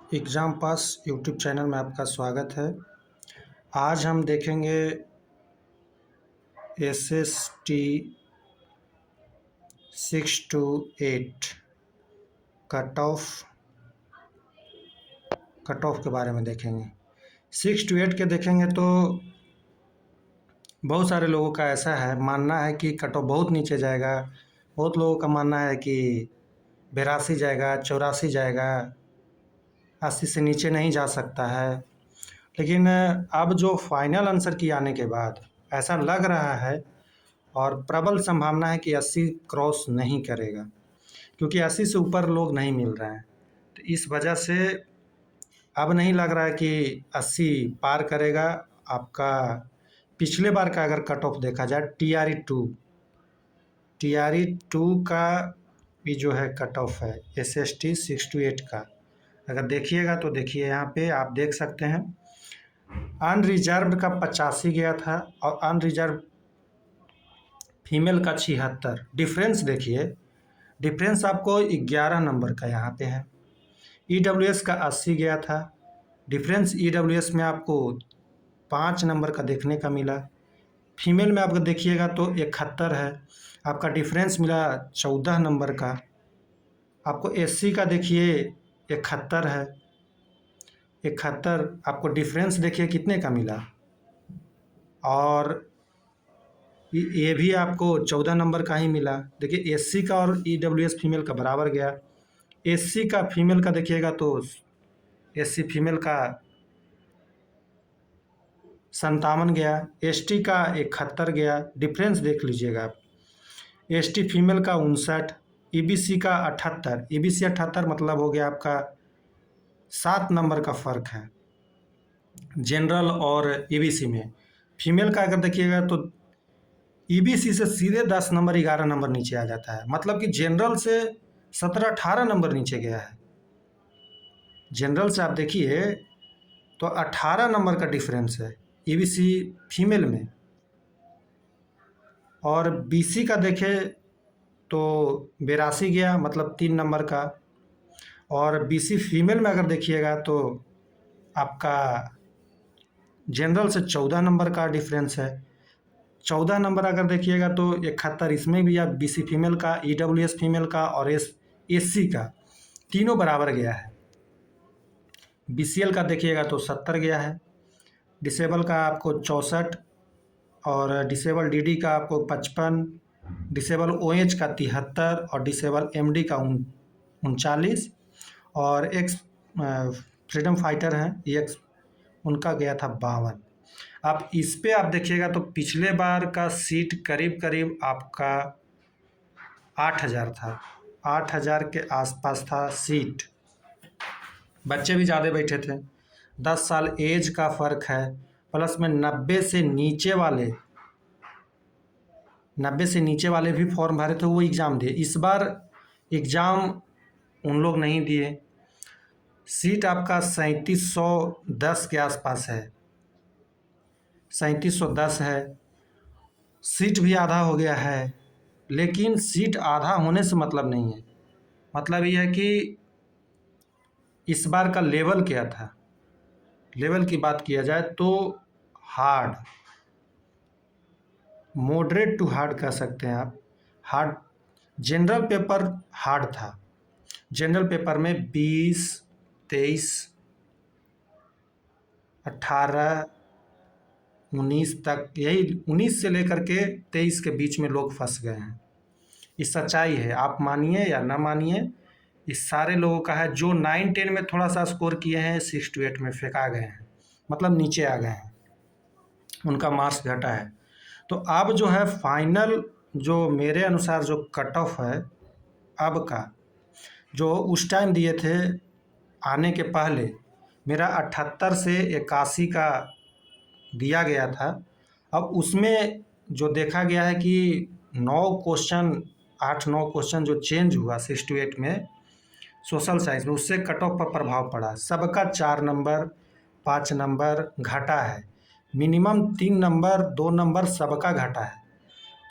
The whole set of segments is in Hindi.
एग्ज़ाम पास यूट्यूब चैनल में आपका स्वागत है। आज हम देखेंगे एसएसटी 6 to 8 कट ऑफ के बारे में देखेंगे। 6 to 8 के देखेंगे तो बहुत सारे लोगों का ऐसा है मानना है कि कट ऑफ बहुत नीचे जाएगा। बहुत लोगों का मानना है कि 82 जाएगा, 84 जाएगा, 80 से नीचे नहीं जा सकता है। लेकिन अब जो फाइनल आंसर की आने के बाद ऐसा लग रहा है और प्रबल संभावना है कि 80 क्रॉस नहीं करेगा, क्योंकि 80 से ऊपर लोग नहीं मिल रहे हैं। तो इस वजह से अब नहीं लग रहा है कि 80 पार करेगा। आपका पिछले बार का अगर कट ऑफ देखा जाए टी आर ई 2 का भी जो है कट ऑफ है एसएसटी 6 to 8 का। अगर देखिएगा तो देखिए यहाँ पे आप देख सकते हैं अनरिजर्व्ड का 85 गया था और अनरिजर्व फीमेल का 76। डिफरेंस देखिए, डिफरेंस आपको 11 नंबर का यहाँ पे है। ईडब्ल्यूएस का 80 गया था, डिफरेंस ईडब्ल्यूएस में आपको 5 नंबर का देखने का मिला। फीमेल में आपको देखिएगा तो 71 है, आपका डिफरेंस मिला 14 नंबर का। आपको एससी का देखिए 71 है, 71 आपको डिफरेंस देखिए कितने का मिला। और ये भी आपको 14 नंबर का ही मिला। देखिए एससी का और ईडब्ल्यूएस फीमेल का बराबर गया। एससी का फीमेल का देखिएगा तो एससी फीमेल का 57 गया, एसटी का 71 गया। डिफरेंस देख लीजिएगा आप, एसटी फीमेल का 59, ईबीसी का 78। ईबीसी 78 मतलब हो गया आपका 7 नंबर का फ़र्क है जनरल और ईबीसी में। फीमेल का अगर देखिएगा तो ईबीसी से सीधे 10 नंबर 11 नंबर नीचे आ जाता है, मतलब कि जनरल से 17-18 नंबर नीचे गया है। जनरल से आप देखिए तो 18 नंबर का डिफरेंस है ईबीसी फीमेल में। और बीसी का देखें तो 82 गया, मतलब 3 नंबर का। और बीसी फीमेल में अगर देखिएगा तो आपका जनरल से 14 नंबर का डिफरेंस है। 14 नंबर अगर देखिएगा तो 71 इसमें भी, आप बीसी फीमेल का, ईडब्ल्यूएस फीमेल का और एससी का तीनों बराबर गया है। बीसीएल का देखिएगा तो 70 गया है, डिसेबल का आपको 64 और डिसेबल डीडी का आपको 55, डिसेबल ओएच का 73 और डिसेबल एमडी का 39। और एक्स फ्रीडम फाइटर हैं एक्स, उनका गया था 52। अब इस पे आप देखिएगा तो पिछले बार का सीट करीब करीब आपका 8000 था, 8000 के आसपास था सीट। बच्चे भी ज़्यादा बैठे थे, 10 साल एज का फ़र्क है, प्लस में 90 से नीचे वाले भी फॉर्म भरे थे, वो एग्ज़ाम दिए। इस बार एग्ज़ाम उन लोग नहीं दिए। सीट आपका 3710 के आसपास है, 3710 है। सीट भी आधा हो गया है, लेकिन सीट आधा होने से मतलब नहीं है। मतलब ये है कि इस बार का लेवल क्या था। लेवल की बात किया जाए तो हार्ड, मॉडरेट टू हार्ड कह सकते हैं आप। हार्ड, जनरल पेपर हार्ड था। जनरल पेपर में 20, 23, 18, 19 तक, यही 19 से लेकर के 23 के बीच में लोग फंस गए हैं। ये सच्चाई है, आप मानिए या ना मानिए, इस सारे लोगों का है। जो 9-10 में थोड़ा सा स्कोर किए हैं 6 to 8 में फेंका गए हैं, मतलब नीचे आ गए हैं, उनका मार्क्स घटा है। तो अब जो है फाइनल, जो मेरे अनुसार जो कट ऑफ है अब का, जो उस टाइम दिए थे आने के पहले, मेरा 78 से 81 का दिया गया था। अब उसमें जो देखा गया है कि 9 क्वेश्चन, 8-9 क्वेश्चन जो चेंज हुआ 6 to 8 में सोशल साइंस में, उससे कट ऑफ पर प्रभाव पड़ा। सबका 4 नंबर 5 नंबर घटा है, मिनिमम 3 नंबर 2 नंबर सबका घटा है।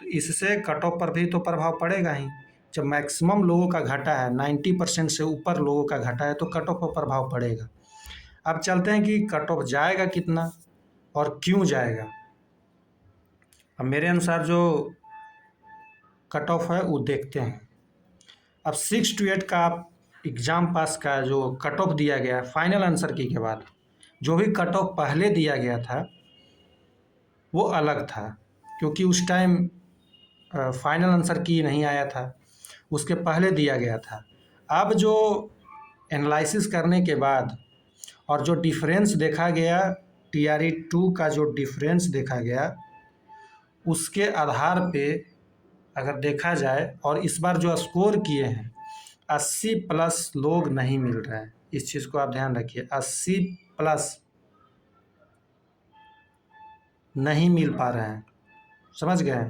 तो इससे कट ऑफ पर भी तो प्रभाव पड़ेगा ही। जब मैक्सिमम लोगों का घटा है, 90% से ऊपर लोगों का घटा है, तो कट ऑफ पर प्रभाव पड़ेगा। अब चलते हैं कि कट ऑफ जाएगा कितना और क्यों जाएगा। अब मेरे अनुसार जो कट ऑफ है वो देखते हैं। अब 6 to 8 का आप एग्ज़ाम पास का जो कट ऑफ दिया गया फाइनल आंसर की के बाद, जो भी कट ऑफ पहले दिया गया था वो अलग था, क्योंकि उस टाइम फाइनल आंसर की नहीं आया था, उसके पहले दिया गया था। अब जो एनालिसिस करने के बाद और जो डिफरेंस देखा गया, TRE 2 का जो डिफरेंस देखा गया, उसके आधार पे अगर देखा जाए, और इस बार जो स्कोर किए हैं 80 प्लस लोग नहीं मिल रहे हैं। इस चीज़ को आप ध्यान रखिए, 80 प्लस नहीं मिल पा रहे हैं, समझ गए।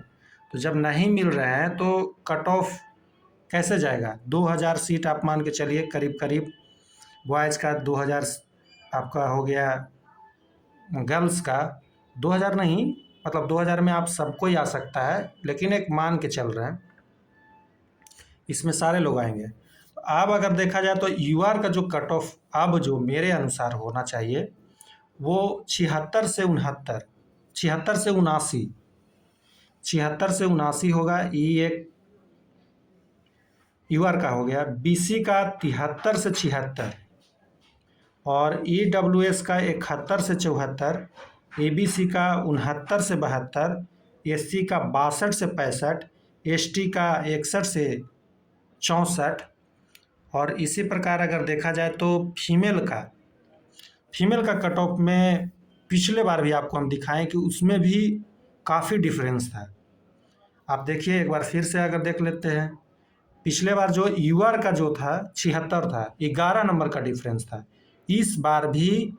तो जब नहीं मिल रहे हैं तो कट ऑफ कैसे जाएगा। 2000 सीट आप मान के चलिए करीब करीब, बॉयज़ का 2000 आपका हो गया, गर्ल्स का 2000 नहीं, मतलब 2000 में आप सबको ही आ सकता है, लेकिन एक मान के चल रहे हैं इसमें सारे लोग आएंगे। अब अगर देखा जाए तो UR का जो कट ऑफ अब जो मेरे अनुसार होना चाहिए वो 76 से 69, 76 से 79, 76 से 79 होगा। ये एक UR का हो गया। BC का 73 से 76 और EWS का 71 से 74, ABC का 69 से 72, SC का 62 से 65, ST का 61 से 64। और इसी प्रकार अगर देखा जाए तो फीमेल का कट ऑफ में पिछले बार भी आपको हम दिखाएं कि उसमें भी काफ़ी डिफरेंस था। आप देखिए एक बार फिर से अगर देख लेते हैं, पिछले बार जो UR का जो था 76 था, 11 नंबर का डिफरेंस था। इस बार भी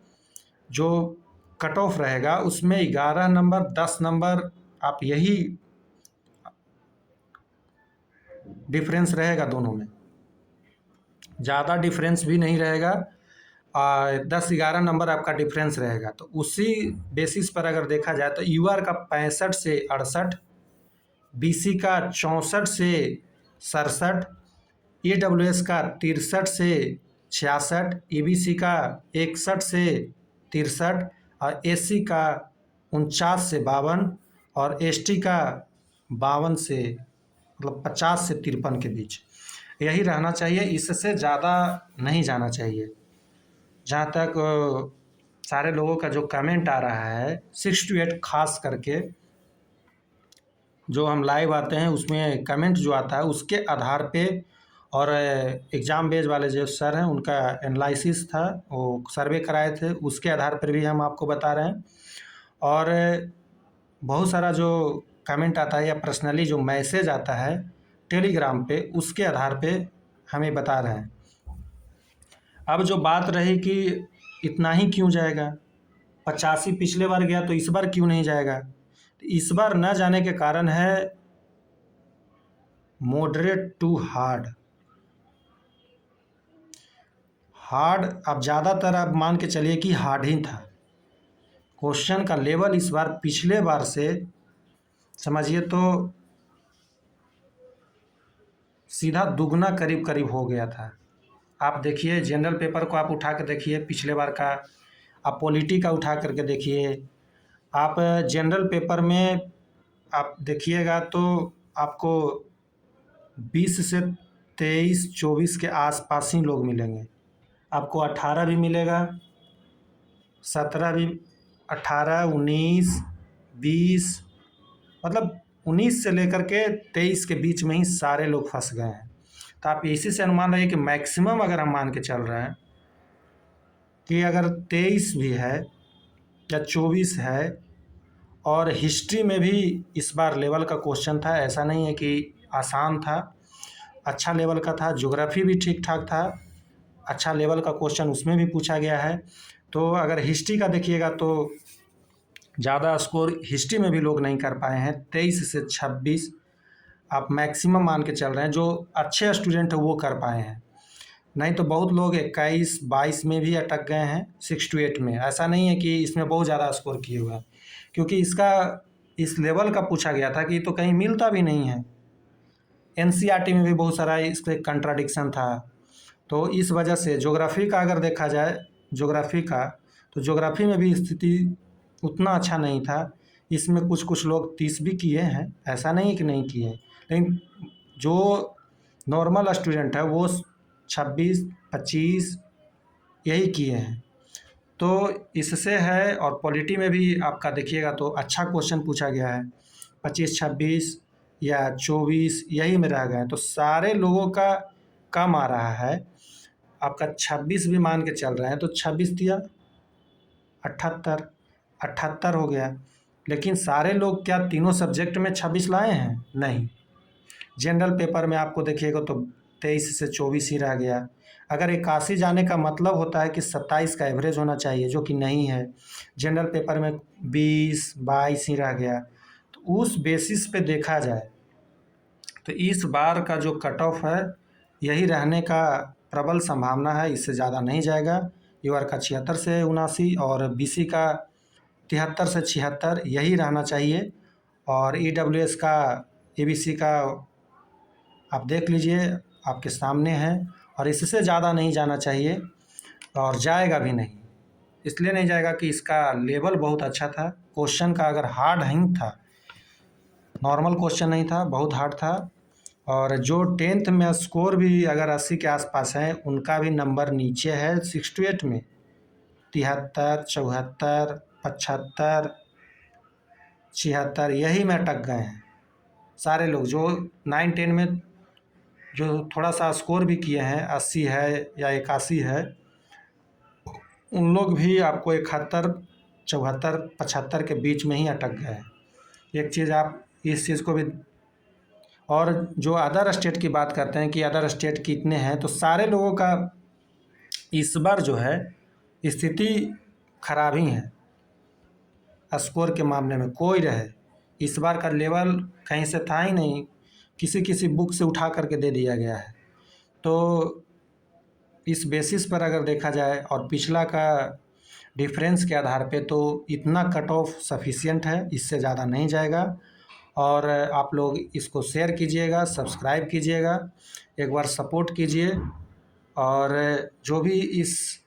जो कट ऑफ रहेगा उसमें 11 नंबर 10 नंबर, आप यही डिफरेंस रहेगा दोनों में, ज़्यादा डिफरेंस भी नहीं रहेगा। 10-11 नंबर आपका डिफरेंस रहेगा। तो उसी बेसिस पर अगर देखा जाए तो UR का 65 से 68, BC का 64 से 67, EWS का 63 से 66, EBC का 61 से 63 और SC का 49 से 52 और ST का 52 से, मतलब 50 से 53 के बीच यही रहना चाहिए। इससे ज़्यादा नहीं जाना चाहिए। जहाँ तक सारे लोगों का जो कमेंट आ रहा है 6 to 8 खास करके जो हम लाइव आते हैं उसमें कमेंट जो आता है उसके आधार पे, और एग्ज़ाम बेस वाले जो सर हैं उनका एनालिसिस था, वो सर्वे कराए थे, उसके आधार पर भी हम आपको बता रहे हैं। और बहुत सारा जो कमेंट आता है या पर्सनली जो मैसेज आता है टेलीग्राम पे, उसके आधार पे हमें बता रहे हैं। अब जो बात रही कि इतना ही क्यों जाएगा, 85 पिछले बार गया तो इस बार क्यों नहीं जाएगा। इस बार न जाने के कारण है मॉडरेट टू हार्ड। अब ज़्यादातर आप मान के चलिए कि हार्ड ही था। क्वेश्चन का लेवल इस बार पिछले बार से समझिए तो सीधा दुगना करीब करीब हो गया था। आप देखिए जनरल पेपर को आप उठा कर देखिए पिछले बार का, आप पॉलिटी का उठा करके देखिए, आप जनरल पेपर में आप देखिएगा तो आपको 20 से 23-24 के आसपास ही लोग मिलेंगे। आपको 18 भी मिलेगा, 17 भी, 18, 19, 20, मतलब 19 से लेकर के 23 के बीच में ही सारे लोग फंस गए हैं। तो आप इसी से अनुमान लगाइए कि मैक्सिमम अगर हम मान के चल रहे हैं कि अगर 23 भी है या 24 है, और हिस्ट्री में भी इस बार लेवल का क्वेश्चन था, ऐसा नहीं है कि आसान था, अच्छा लेवल का था। ज्योग्राफी भी ठीक ठाक था, अच्छा लेवल का क्वेश्चन उसमें भी पूछा गया है। तो अगर हिस्ट्री का देखिएगा तो ज़्यादा स्कोर हिस्ट्री में भी लोग नहीं कर पाए हैं। 23 से 26 आप मैक्सिमम मान के चल रहे हैं, जो अच्छे स्टूडेंट हैं वो कर पाए हैं, नहीं तो बहुत लोग 21-22 में भी अटक गए हैं 6 to 8 में। ऐसा नहीं है कि इसमें बहुत ज़्यादा स्कोर किए हुए हैं, क्योंकि इसका इस लेवल का पूछा गया था कि तो कहीं मिलता भी नहीं है। एनसीईआरटी में भी बहुत सारा इसके कंट्राडिक्शन था। तो इस वजह से ज्योग्राफी का अगर देखा जाए, ज्योग्राफी का, तो ज्योग्राफी में भी स्थिति उतना अच्छा नहीं था। इसमें कुछ कुछ लोग 30 भी किए हैं, ऐसा नहीं कि नहीं किए, लेकिन जो नॉर्मल स्टूडेंट है वो 26 25 यही किए हैं। तो इससे है, और पॉलिटी में भी आपका देखिएगा तो अच्छा क्वेश्चन पूछा गया है, 25 26 या 24 यही में रह गए। तो सारे लोगों का कम आ रहा है। आपका 26 भी मान के चल रहे हैं तो 26 दिया 78, 78 हो गया। लेकिन सारे लोग क्या तीनों सब्जेक्ट में 26 लाए हैं? नहीं। जनरल पेपर में आपको देखिएगा तो 23 से 24 ही रह गया। अगर 81 जाने का मतलब होता है कि 27 का एवरेज होना चाहिए, जो कि नहीं है। जनरल पेपर में 20 22 ही रह गया। तो उस बेसिस पे देखा जाए तो इस बार का जो कट ऑफ है यही रहने का प्रबल संभावना है, इससे ज़्यादा नहीं जाएगा। यूआर का 76 से 79 और बीसी का 73 से 76 यही रहना चाहिए। और ईडब्ल्यूएस का, एबीसी का आप देख लीजिए, आपके सामने है। और इससे ज़्यादा नहीं जाना चाहिए और जाएगा भी नहीं। इसलिए नहीं जाएगा कि इसका लेवल बहुत अच्छा था। क्वेश्चन का अगर हार्ड नहीं था, नॉर्मल क्वेश्चन नहीं था, बहुत हार्ड था। और जो 10th में स्कोर भी अगर 80 के आसपास है, उनका भी नंबर नीचे है 68 में, 73 74 75 76 यही में अटक गए हैं सारे लोग। जो 9 10 में जो थोड़ा सा स्कोर भी किए हैं, 80 है या 81 है, उन लोग भी आपको 71 74 75 के बीच में ही अटक गए हैं। एक चीज़ आप इस चीज़ को भी, और जो अदर स्टेट की बात करते हैं कि अदर स्टेट कितने हैं, तो सारे लोगों का इस बार जो है स्थिति खराब ही है। स्कोर के मामले में कोई रहे, इस बार का लेवल कहीं से था ही नहीं, किसी किसी बुक से उठा करके दे दिया गया है। तो इस बेसिस पर अगर देखा जाए और पिछला का डिफरेंस के आधार पे, तो इतना कट ऑफ सफिशिएंट है, इससे ज़्यादा नहीं जाएगा। और आप लोग इसको शेयर कीजिएगा, सब्सक्राइब कीजिएगा, एक बार सपोर्ट कीजिए। और जो भी इस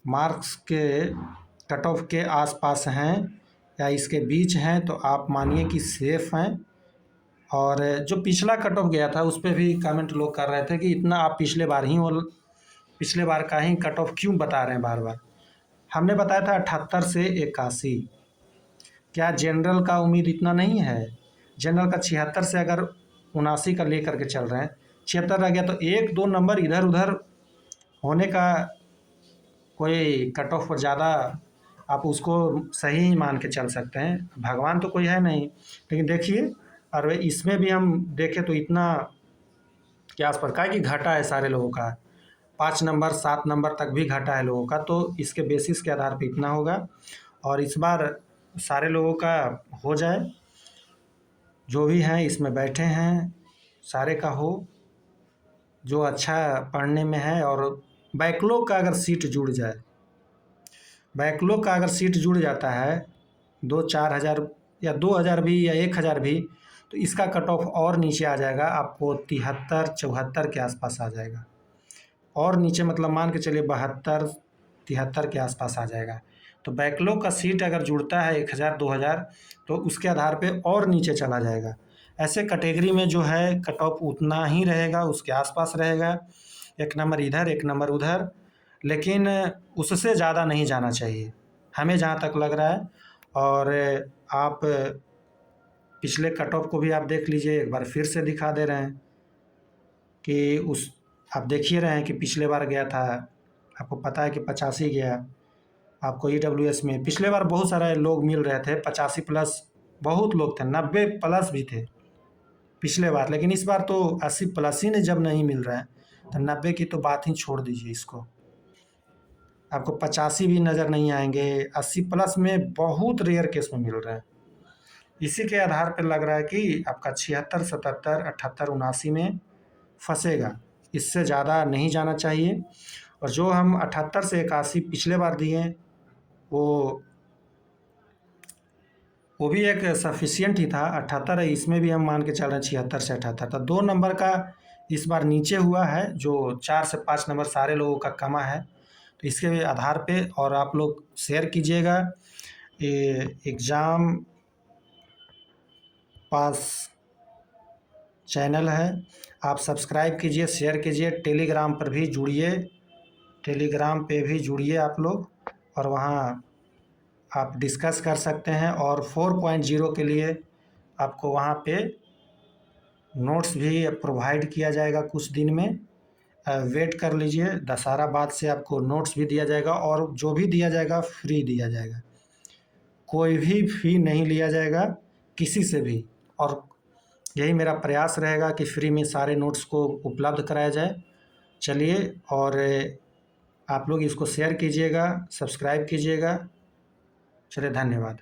मार्क्स के कट ऑफ के आसपास हैं या इसके बीच हैं, तो आप मानिए कि सेफ़ हैं। और जो पिछला कट ऑफ गया था उस पर भी कमेंट लोग कर रहे थे कि इतना आप पिछले बार का ही कट ऑफ क्यों बता रहे हैं बार बार। हमने बताया था 78 से 81। क्या जनरल का उम्मीद इतना नहीं है? जनरल का 76 से अगर 79 का लेकर के चल रहे हैं, 76 रह गया तो 1 2 नंबर इधर उधर होने का कोई कट ऑफ पर ज़्यादा आप उसको सही ही मान के चल सकते हैं। भगवान तो कोई है नहीं, लेकिन देखिए, और इसमें भी हम देखें तो इतना के आस पास का है कि घटा है सारे लोगों का, 5 नंबर 7 नंबर तक भी घटा है लोगों का। तो इसके बेसिस के आधार पे इतना होगा। और इस बार सारे लोगों का हो जाए, जो भी हैं इसमें बैठे हैं सारे का हो, जो अच्छा पढ़ने में है। और बैकलॉग का अगर सीट जुड़ जाए, बैकलॉग का अगर सीट जुड़ जाता है 2-4 हज़ार या 2 हज़ार भी या 1 हज़ार भी, तो इसका कट ऑफ और नीचे आ जाएगा, आपको 73 74 के आसपास आ जाएगा। और नीचे मतलब मान के चलिए 72 73 के आसपास आ जाएगा। तो बैकलॉग का सीट अगर जुड़ता है 1 हज़ार 2 हज़ार, तो उसके आधार पे और नीचे चला जाएगा। ऐसे कैटेगरी में जो है कट ऑफ उतना ही रहेगा, उसके आसपास रहेगा, 1 नंबर इधर 1 नंबर उधर, लेकिन उससे ज़्यादा नहीं जाना चाहिए हमें जहाँ तक लग रहा है। और आप पिछले कट ऑफ को भी आप देख लीजिए, एक बार फिर से दिखा दे रहे हैं कि उस आप देखिए रहे हैं कि पिछले बार गया था, आपको पता है कि 85 गया। आपको ईडब्ल्यूएस में पिछले बार बहुत सारे लोग मिल रहे थे, 85 प्लस बहुत लोग थे, 90 प्लस भी थे पिछले बार। लेकिन इस बार तो 80 प्लस ही जब नहीं मिल रहा है, तो 90 की तो बात ही छोड़ दीजिए इसको। आपको 85 भी नज़र नहीं आएंगे, 80 प्लस में बहुत रेयर केस में मिल रहा है। इसी के आधार पर लग रहा है कि आपका 76 77 78 79 में फंसेगा, इससे ज़्यादा नहीं जाना चाहिए। और जो हम 78 से 81 पिछले बार दिए, वो वो भी एक सफिशिएंट ही था 78 है, इसमें भी हम मान के चल रहे हैं 76 से 78 था। 2 नंबर का इस बार नीचे हुआ है, जो 4 से 5 नंबर सारे लोगों का कमा है। तो इसके आधार पे और आप लोग शेयर कीजिएगा। ये एग्ज़ाम पास चैनल है, आप सब्सक्राइब कीजिए, शेयर कीजिए, टेलीग्राम पर भी जुड़िए, टेलीग्राम पे भी जुड़िए आप लोग, और वहाँ आप डिस्कस कर सकते हैं। और 4.0 के लिए आपको वहाँ पे नोट्स भी प्रोवाइड किया जाएगा कुछ दिन में। वेट कर लीजिए, दशहरा बाद से आपको नोट्स भी दिया जाएगा, और जो भी दिया जाएगा फ्री दिया जाएगा, कोई भी फी नहीं लिया जाएगा किसी से भी। और यही मेरा प्रयास रहेगा कि फ्री में सारे नोट्स को उपलब्ध कराया जाए। चलिए, और आप लोग इसको शेयर कीजिएगा, सब्सक्राइब कीजिएगा। चलिए, धन्यवाद।